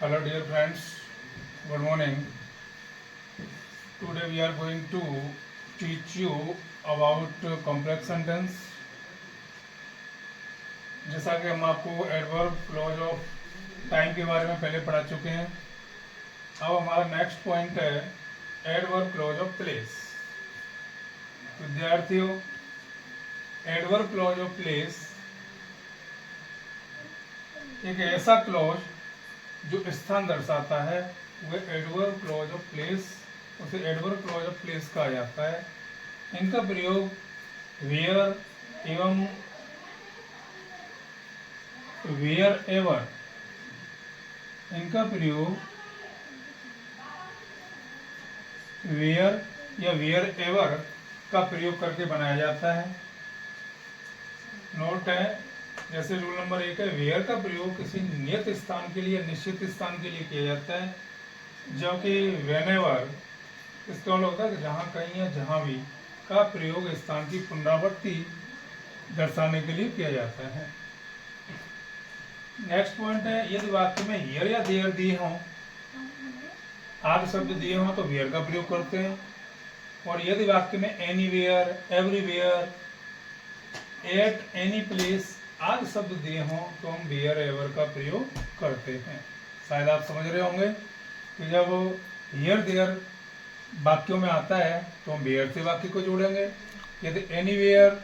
Hello dear friends, good morning. Today we are going to teach you about complex sentence. जैसा कि हम आपको adverb clause of time के बारे में पहले पढ़ा चुके हैं। अब हमारा नेक्स्ट पॉइंट है एडवर्ब क्लॉज ऑफ प्लेस। विद्यार्थियों, एडवर्ब क्लॉज ऑफ प्लेस एक ऐसा क्लॉज जो स्थान दर्शाता है वह एडवर्ब क्लॉज ऑफ प्लेस, उसे एडवर्ब क्लॉज ऑफ प्लेस कहा जाता है। इनका प्रयोग वेयर एवं वेयर एवर, इनका प्रयोग वेयर या वेयर एवर का प्रयोग करके बनाया जाता है। नोट है, जैसे रूल नंबर 1 है, वेयर का प्रयोग किसी नियत स्थान के लिए, निश्चित स्थान के लिए किया जाता है, जबकि वेनेवर इसका मतलब होता है कि जहाँ कहीं या जहाँ भी का प्रयोग स्थान की पुनरावृत्ति दर्शाने के लिए किया जाता है। नेक्स्ट पॉइंट है, यदि वाक्य में हियर या देयर दिए हों, आदि शब्द दिए हों तो वेयर का प्रयोग करते हैं, और यदि वाक्य में anywhere, everywhere, at any place आदि शब्द दिए हों तो हम वेयर एवर का प्रयोग करते हैं। शायद आप समझ रहे होंगे कि जब हियर देयर वाक्यों में आता है तो हम वेयर से वाक्य को जोड़ेंगे, यदि anywhere,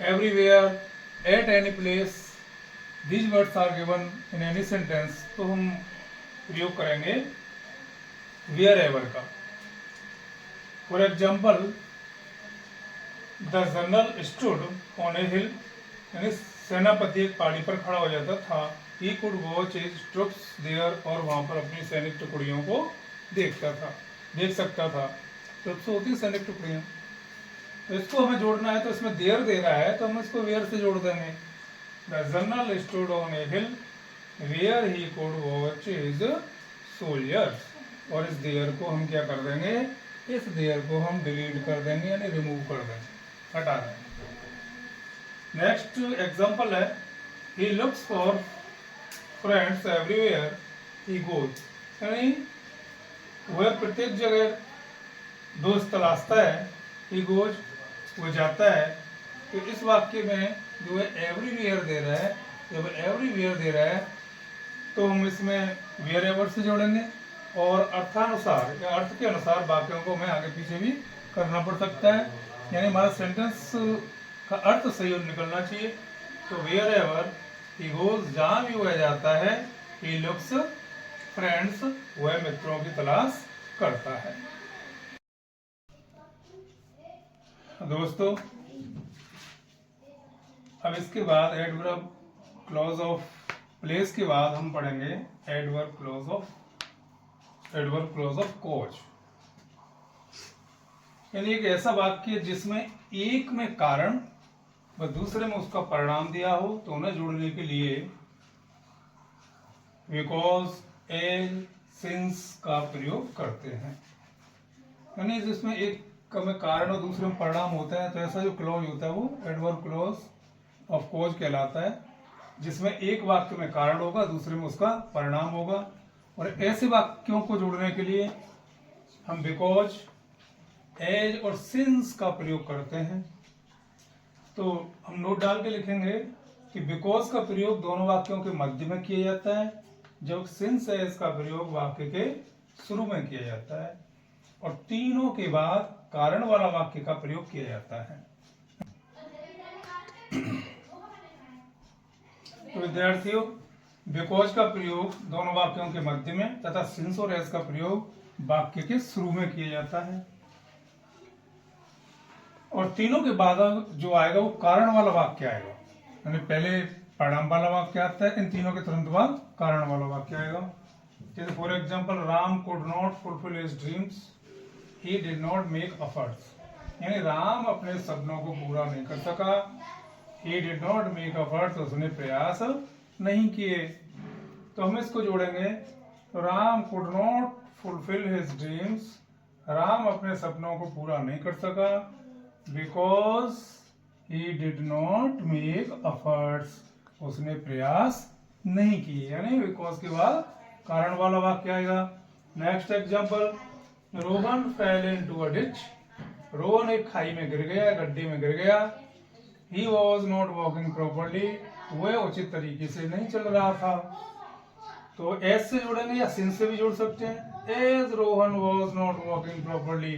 everywhere, at any place these words are given in any sentence तो हम प्रयोग करेंगे वेयर एवर का। For example, the general stood on a hill, यानी सेनापति एक पहाड़ी पर खड़ा हो जाता था। He could watch his troops there, और वहां पर अपनी सैनिक टुकड़ियों को देख सकता था। ट्रूप्स होती है सैनिक टुकड़ियां, तो इसको हमें जोड़ना है, तो इसमें देयर दे रहा है तो हम इसको वेयर से जोड़ देंगे। The general stood on a hill where he could watch his soldiers, और इस देयर को हम क्या कर देंगे, इस देयर को हम डिलीट कर देंगे, यानी रिमूव कर देंगे, हटा दें। नेक्स्ट एग्जांपल है, he looks for friends everywhere he goes, यानी वह प्रत्येक जगह दोस्त तलाशता है। ही गोज, वो जाता है। तो इस वाक्य में जो है एवरीवेयर दे रहा है, जब एवरीवेयर दे रहा है तो हम इसमें वेयर एवर से जोड़ेंगे, और अर्थानुसार या अर्थ के अनुसार वाक्यों को हमें आगे पीछे भी करना पड़ सकता है, यानी हमारा सेंटेंस का अर्थ सही निकलना चाहिए। तो वेयर एवर ही गोज, जहाँ भी वह जाता है, ही लुक्स फ्रेंड्स, वह मित्रों की तलाश करता है। दोस्तों, अब इसके बाद एडवर्ब क्लॉज ऑफ प्लेस के बाद हम पढ़ेंगे एडवर्ब क्लॉज ऑफ कॉज, यानी एक ऐसा वाक्य जिसमें एक में कारण व दूसरे में उसका परिणाम दिया हो, तो उन्हें जोड़ने के लिए बिकॉज, एज, सिंस का प्रयोग करते हैं। यानी जिसमें एक में कारण और दूसरे में परिणाम होता है, तो ऐसा जो क्लॉज होता है वो एडवर्ब क्लॉज ऑफ कॉज कहलाता है, जिसमें एक वाक्य में कारण होगा, दूसरे में उसका परिणाम होगा। और ऐसे वाक्यों को जोड़ने के लिए हम बिकॉज, एज और सिंस का प्रयोग करते हैं। तो हम नोट डाल के लिखेंगे कि बिकॉज का प्रयोग दोनों वाक्यों के मध्य में किया जाता है, जब सिंस एज का प्रयोग वाक्य के शुरू में किया जाता है, और तीनों के बाद कारण वाला वाक्य का प्रयोग किया जाता है। तो विद्यार्थियों, बिकॉज का प्रयोग दोनों वाक्यों के मध्य में तथा सिंस और एज का प्रयोग वाक्य के शुरू में किया जाता है, और तीनों के बाद जो आएगा वो कारण वाला वाक्य आएगा, यानी पहले परिणाम वाला वाक्य आता है, इन तीनों के तुरंत बाद कारण वाला वाक्य आएगा। जैसे for example, Ram could not fulfil his dreams, he did not make efforts, यानी राम अपने सपनों को पूरा नहीं कर सका। He did not make efforts, उसने प्रयास नहीं किए। तो हम इसको जोड़ेंगे, तो Ram could not fulfil his dreams, Ram अपने सपनों को पूरा नहीं कर सका, because he did not make efforts, उसने प्रयास नहीं किए, यानी बिकॉज के बाद कारण वाला वाक्य आएगा। Next example, Rohan fail into a ditch. Rohan एक खाई में गिर गया, गड्ढे में गिर गया। He was not walking properly, वह उचित तरीके से नहीं चल रहा था। तो एस से जोड़ेंगे या सिंस से भी जोड़ सकते हैं। As Rohan was not walking properly,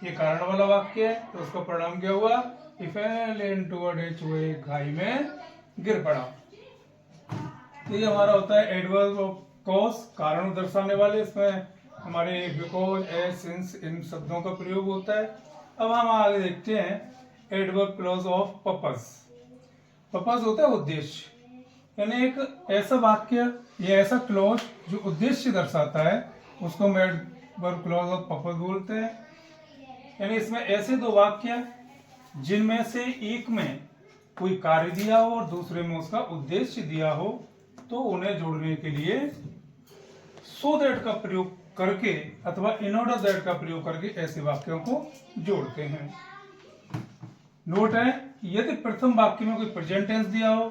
ये कारण वाला वाक्य है, तो उसका परिणाम क्या हुआ? He fell into a ditch, वो एक खाई में गिर पड़ा। तो ये हमारा होता है एडवर्ब ऑफ कॉज, कारण दर्शाने वाले। इसमें हमारे बिकॉज, एज, सिंस इन शब्दों का प्रयोग होता है। अब हम आगे देखते हैं adverb clause of purpose. Purpose होता है उद्देश्य, यानी एक ऐसा वाक्य या ऐसा क्लॉज जो उद्देश्य दर्शाता है, उसको हम एडवर्ब क्लॉज ऑफ पर्पस बोलते हैं। यानी इसमें ऐसे दो वाक्य जिनमें से एक में कोई कार्य दिया हो और दूसरे में उसका उद्देश्य दिया हो, तो उन्हें जोड़ने के लिए सो दैट का प्रयोग करके अथवा इन ऑर्डर दैट का प्रयोग करके ऐसे वाक्यों को जोड़ते हैं। नोट है, यदि प्रथम वाक्य में कोई प्रेजेंट टेंस दिया हो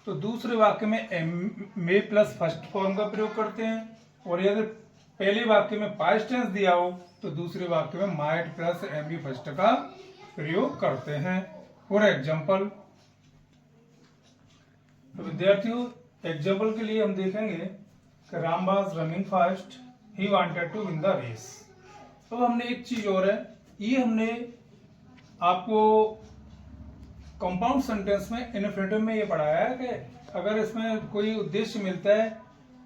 तो दूसरे वाक्य में मे प्लस फर्स्ट फॉर्म का प्रयोग करते हैं, और यदि पहले वाक्य में पास्ट टेंस दिया हो तो दूसरे वाक्य में माइट प्लस एम फर्स्ट का प्रयोग करते हैं। फॉर एग्जाम्पल, तो विद्यार्थियों एग्जाम्पल के लिए हम देखेंगे कि Ram was running fast, he wanted to win the race. तो हमने एक चीज और है, ये हमने आपको कंपाउंड सेंटेंस में इन्फिनेटिव में ये पढ़ाया है कि अगर इसमें कोई उद्देश्य मिलता है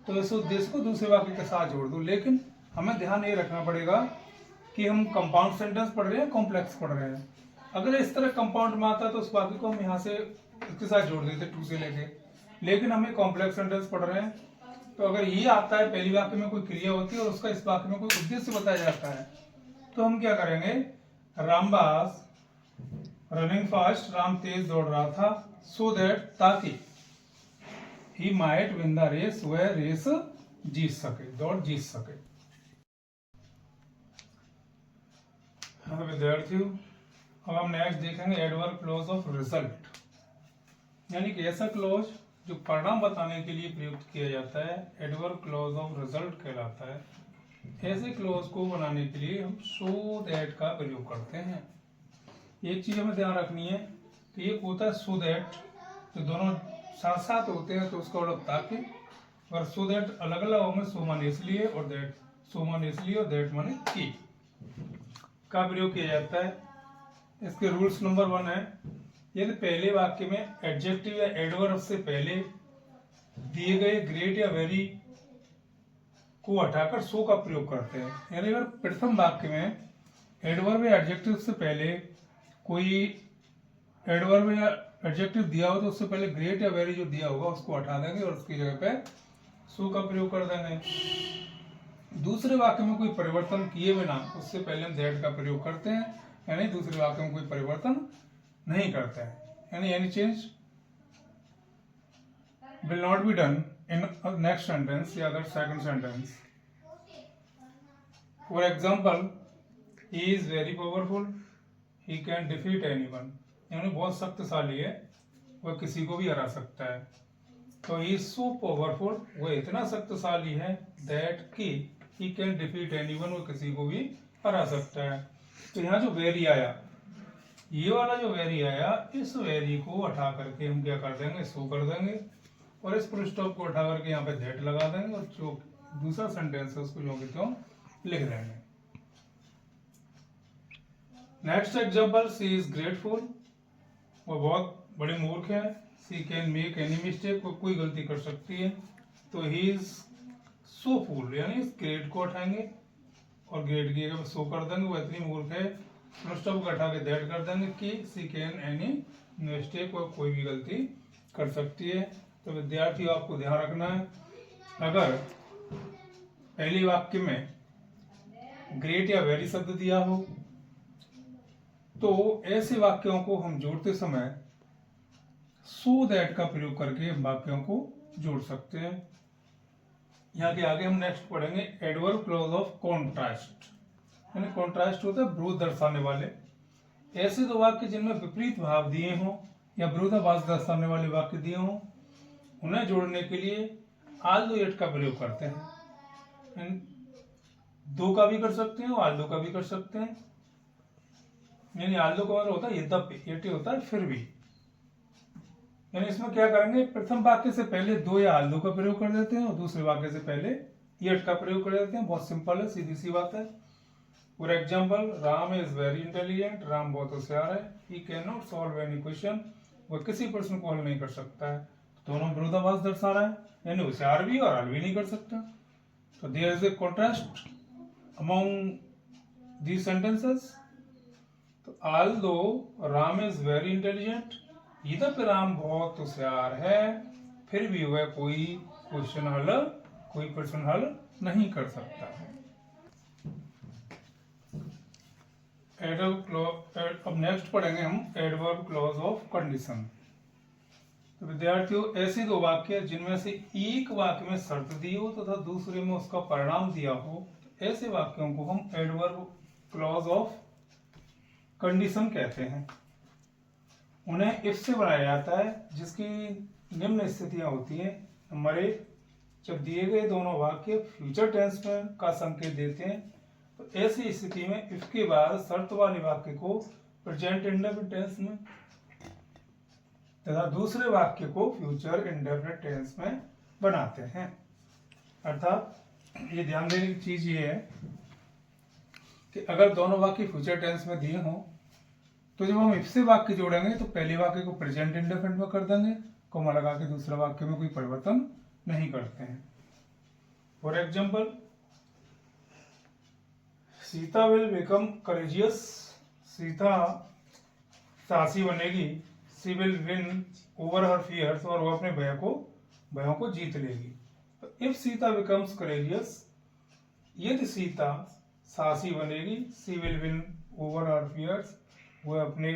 तो इस उद्देश्य को दूसरे वाक्य के साथ जोड़ दो। लेकिन हमें ध्यान ये रखना पड़ेगा कि हम कंपाउंड सेंटेंस पढ़ रहे हैं, कॉम्प्लेक्स पढ़ रहे हैं। अगर इस तरह कंपाउंड में आता तो उस वाक्य को हम यहाँ से इसके साथ जोड़ देते टू से लेके, लेकिन हमें कॉम्प्लेक्स सेंटेंस पढ़ रहे हैं, तो अगर ये आता है पहली वाक्य में कोई क्रिया होती है और उसका इस वाक्य में कोई उद्देश्य बताया जाता है, तो हम क्या करेंगे? Ram was running fast, Ram तेज दौड़ रहा था, सो दैट ताकि he might win the race, वह रेस जीत सके, दौड़ जीत सके। हाँ विद्यार्थियों, अब हम नेक्स्ट देखेंगे एडवर्ब क्लॉज ऑफ रिजल्ट, यानी कि ऐसा क्लॉज जो परिणाम बताने के लिए प्रयुक्त किया जाता है, एडवर्ब क्लॉज ऑफ रिजल्ट कहलाता है। ऐसे क्लॉज को बनाने के लिए हम सो दैट का प्रयोग करते हैं। एक चीज हमें ध्यान रखनी है कि एक होता है सो दैट, तो दोनों साथ साथ होते हैं तो उसका मतलब ताकि, और सो दैट अलग अलग होंगे, सो माने इसलिए और दैट, सो माने इसलिए और दैट माने कि का प्रयोग किया जाता है। इसके रूल्स नंबर 1 है, यदि पहले वाक्य में एडजेक्टिव या एडवर्ब से पहले दिए गए ग्रेट या वेरी को हटाकर सो का प्रयोग करते हैं, यानी अगर प्रथम वाक्य में एडवर्ब या एडजेक्टिव से पहले कोई एडवर्ब या एडजेक्टिव दिया हो तो उससे पहले ग्रेट या वेरी जो दिया होगा उसको हटा देंगे और उसकी जगह पे सो का प्रयोग कर देंगे। दूसरे वाक्य में कोई परिवर्तन किए बिना उससे पहले हम दैट का प्रयोग करते हैं, यानी दूसरे वाक्य में कोई परिवर्तन नहीं करते हैं, यानी any change will not be done in next sentence या that second sentence. For example, he is very powerful, he can defeat anyone, यानी बहुत शक्तिशाली है, वह किसी को भी हरा सकता है। तो ही इज सो पावरफुल, वह इतना शक्तिशाली है, दैट कि ही कैन डिफीट एनीवन, वो किसी को भी हरा सकता है। तो यहाँ जो वेरी आया, ये वाला जो वेरी आया, इस वेरी को हटा करके हम क्या कर देंगे? सो कर देंगे, और इस फुल स्टॉप को हटा करके यहाँ पे दैट लगा देंगे, और जो दूसरा सेंटेंस है उसको जो कि त्यों लिख देंगे। Next example, she is grateful, वो बहुत बड़ी मूर्ख है, she can make any mistake, वो कोई गलती कर सकती है। तो ही इज सो फूल, यानी इस ग्रेट को हटाएंगे और ग्रेट की जगह सो कर देंगे, वो इतनी मूर्ख है, फुल स्टॉप को हटा के दैट कर देंगे कि सी कैन एनी मिस्टेक, वो कोई भी गलती कर सकती है। तो विद्यार्थी आपको ध्यान रखना है, अगर पहले वाक्य में ग्रेट या वेरी शब्द दिया हो तो ऐसे वाक्यों को हम जोड़ते समय सो दैट का प्रयोग करके वाक्यों को जोड़ सकते हैं। यहाँ के आगे हम नेक्स्ट पढ़ेंगे एडवर्ब क्लॉज ऑफ कॉन्ट्रास्ट, यानी कॉन्ट्रास्ट होता है विरोध दर्शाने वाले। ऐसे दो वाक्य जिनमें विपरीत भाव दिए हों या विरोधाभास दर्शाने वाले वाक्य दिए हों, उन्हें जोड़ने के लिए आल दो एट का प्रयोग करते हैं। दो का भी कर सकते हैं और आल दो का भी कर सकते हैं। यानी आल दो का मतलब होता है यद्यपि, एटी होता है फिर भी। यानी इसमें क्या करेंगे, प्रथम वाक्य से पहले दो या आल दो का प्रयोग कर देते हैं और दूसरे वाक्य से पहले एट का प्रयोग कर देते हैं। बहुत सिंपल है, सीधी सी बात है। For example, Ram is very intelligent, Ram बहुत होशियार है। He can not solve any question, वह किसी प्रश्न को हल नहीं कर सकता है। दोनों विरोधाभास दर्शा रहा है, यानी होशियार भी और हल भी नहीं कर सकता। तो there is a contrast among these sentences. तो although Ram is very intelligent, यद्यपि राम बहुत होशियार है, फिर भी वह कोई प्रश्न हल नहीं कर सकता है। अब नेक्स्ट पढ़ेंगे हम एडवर्ब क्लॉज ऑफ कंडीशन। तो विद्यार्थियों, ऐसे दो वाक्य जिनमें से एक वाक्य में शर्त दी हो तथा दूसरे में उसका परिणाम दिया हो, तो ऐसे वाक्यों को हम एडवर्ब क्लॉज ऑफ कंडीशन कहते हैं। उन्हें इफ से बनाया जाता है, जिसकी निम्न स्थितियां होती हैं। नंबर एक, जब दिए गए दोनों वाक्य फ्यूचर टेंस में का संकेत देते हैं, तो ऐसी स्थिति में इफ के बाद शर्त वाले वाक्य को प्रेजेंट इंडेफिनिट टेंस में तथा दूसरे वाक्य को फ्यूचर इंडेफिनिट टेंस में बनाते हैं। अर्थात ये ध्यान देने की चीज ये है कि अगर दोनों वाक्य फ्यूचर टेंस में दिए हों, तो जब हम इफ से वाक्य जोड़ेंगे तो पहले वाक्य को प्रेजेंट इंडेफिनिट में कर देंगे, कोमा लगा के दूसरे वाक्य में कोई परिवर्तन नहीं करते हैं। For example, Sita will become courageous, Sita साहसी बनेगी। She will win over her fears, और वो अपने भयों को जीत लेगी। तो इफ सीता बिकम्स करेजियस, यदि सीता साहसी बनेगी, she will win over her fears, वह अपने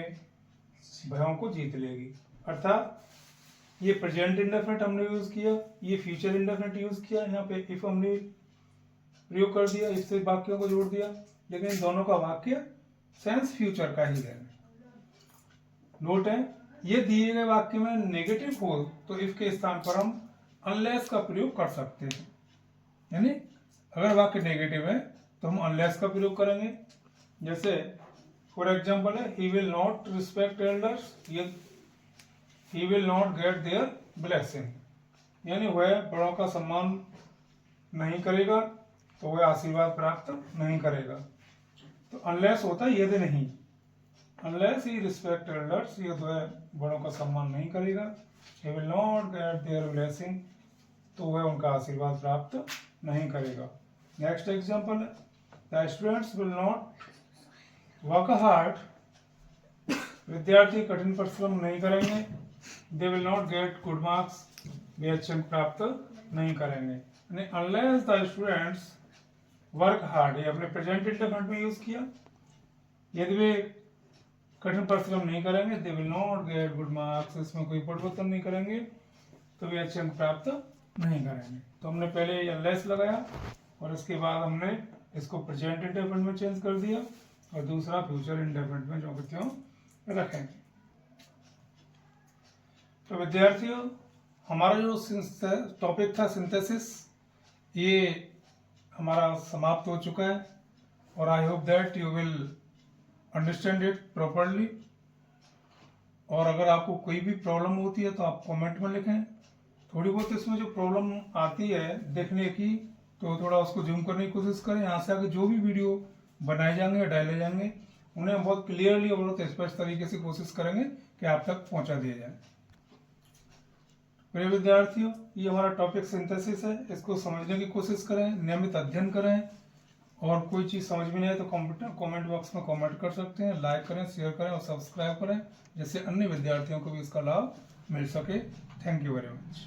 भयों को जीत लेगी। अर्थात ये प्रेजेंट इंडेफिनिट हमने यूज किया, ये फ्यूचर इंडेफिनिट यूज किया, यहाँ पे इफ हमने प्रयोग कर दिया, इससे वाक्यों को जोड़ दिया, लेकिन दोनों का वाक्य सेंस फ्यूचर का ही है। नोट है, ये दिए गए वाक्य में नेगेटिव हो तो इफ के स्थान पर हम अनलेस का प्रयोग कर सकते हैं। यानी अगर वाक्य नेगेटिव है तो हम अनलेस का प्रयोग करेंगे। जैसे फॉर एग्जाम्पल है, he will not respect elders, he will not get their blessing, यानी वह बड़ों का सम्मान नहीं करेगा तो वह आशीर्वाद प्राप्त नहीं करेगा। तो अनलेस होता है यदि नहीं, अनलेस ही रिस्पेक्ट एल्डर्स, ये वह बड़ों का सम्मान नहीं करेगा। He will not get their blessing, तो वह उनका आशीर्वाद प्राप्त नहीं करेगा। नेक्स्ट एग्जाम्पल है, the students will not work hard, विद्यार्थी कठिन परिश्रम नहीं करेंगे। They will not get good marks, वे अच्छे अंक प्राप्त नहीं करेंगे। यानी unless the students work hard, ये अपने प्रेजेंट इंडेफिनिट में यूज किया। यदि वे कठिन परिश्रम नहीं करेंगे, they will not get good marks, इसमें कोई परिवर्तन नहीं करेंगे तो वे अच्छे अंक प्राप्त नहीं करेंगे। तो हमने पहले अनलेस लगाया और इसके बाद हमने इसको प्रेजेंट इंडेफिनिट में चेंज कर दिया और दूसरा फ्यूचर इंडेफिनिट में जो क्यों रखेंगे। तो विद्यार्थियों, हमारा जो टॉपिक था सिंथेसिस, ये हमारा समाप्त हो चुका है और I hope that you will understand it properly. और अगर आपको कोई भी प्रॉब्लम होती है तो आप कमेंट में लिखें। थोड़ी बहुत इसमें जो प्रॉब्लम आती है देखने की, तो थोड़ा उसको जूम करने की कोशिश करें। यहाँ से आगे जो भी वीडियो बनाए जाएंगे या डाले जाएंगे, उन्हें बहुत क्लियरली और बहुत स्पष्ट तरीके से कोशिश करेंगे कि आप तक पहुंचा दिया जाए। प्रिय विद्यार्थियों, ये हमारा टॉपिक सिंथेसिस है, इसको समझने की कोशिश करें, नियमित अध्ययन करें। और कोई चीज़ समझ में नहीं आए तो कमेंट बॉक्स में कमेंट कर सकते हैं। लाइक करें, शेयर करें और सब्सक्राइब करें, जिससे अन्य विद्यार्थियों को भी इसका लाभ मिल सके। Thank you very much.